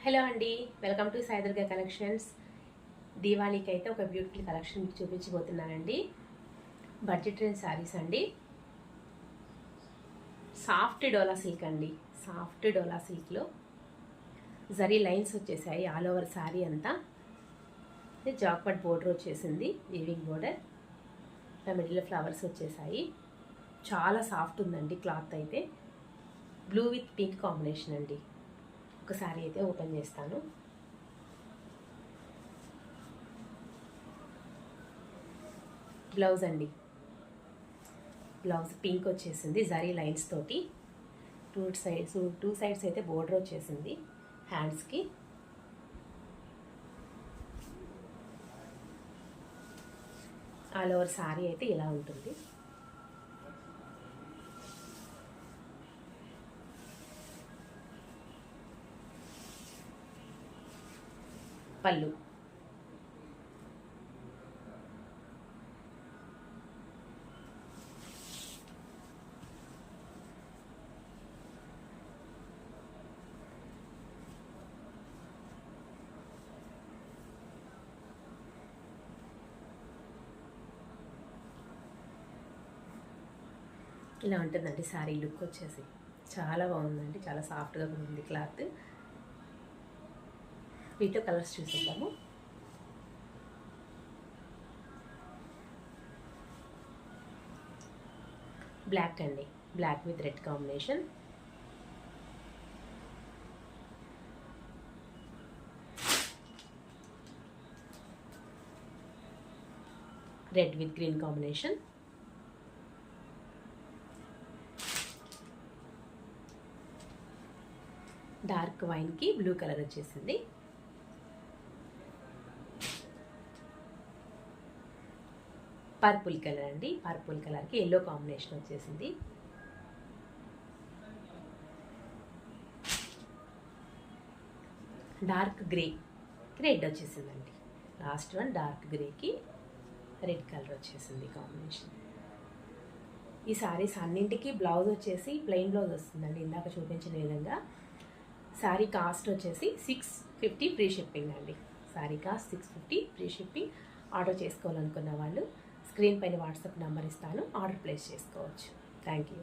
Hello అండి, welcome to Sai Durga collections. దీవాళీకి అయితే ఒక బ్యూటిఫుల్ కలెక్షన్ మీకు చూపించబోతున్నానండి. బడ్జెట్ రేంజ్ శారీస్ అండి. సాఫ్ట్ డోలా సిల్క్ అండి. సాఫ్ట్ డోలా సిల్క్లో జరీ లైన్స్ వచ్చేసాయి ఆల్ ఓవర్ శారీ అంతా. జాక్పట్ బోర్డర్ వచ్చేసింది, వీవింగ్ బోర్డర్. మిడిల్లో ఫ్లవర్స్ వచ్చేసాయి. చాలా సాఫ్ట్ ఉందండి క్లాత్ అయితే. బ్లూ విత్ పింక్ కాంబినేషన్ అండి. ఒక శారీ అయితే ఓపెన్ చేస్తాను. బ్లౌజ్ అండి. బ్లౌజ్ పింక్ వచ్చేసింది జరీ లైన్స్ తోటి. టూ సైడ్స్ అయితే బోర్డర్ వచ్చేసింది హ్యాండ్స్కి. ఆల్ ఓవర్ శారీ అయితే ఇలా ఉంటుంది. పళ్ళు. ఇలా ఉంటుందండి శారీ లుక్ వచ్చేసి. చాలా బాగుందండి, చాలా సాఫ్ట్గా కూడా ఉంది క్లాత్. వీటిలో కలర్స్ చూసేద్దాము. బ్లాక్ అండి, black with red combination. Red with green combination. Dark వైన్కి బ్లూ కలర్ వచ్చేసింది. పర్పుల్ కలర్ అండి, పర్పుల్ కలర్కి ఎల్లో కాంబినేషన్ వచ్చేసింది. డార్క్ గ్రేకి రెడ్ వచ్చేసిందండి. లాస్ట్ వన్ డార్క్ గ్రేకి రెడ్ కలర్ వచ్చేసింది కాంబినేషన్. ఈ శారీస్ అన్నింటికి బ్లౌజ్ వచ్చేసి ప్లెయిన్ బ్లౌజ్ వస్తుందండి, ఇందాక చూపించిన విధంగా. శారీ కాస్ట్ వచ్చేసి 650 ఫ్రీ షిప్పింగ్ అండి. Sari cost 650 free shipping. Order చేసుకోవాలనుకున్న వాళ్ళు స్క్రీన్ పైన వాట్సాప్ నెంబర్ ఇస్తాను, ఆర్డర్ ప్లేస్ చేసుకోవచ్చు. Thank you.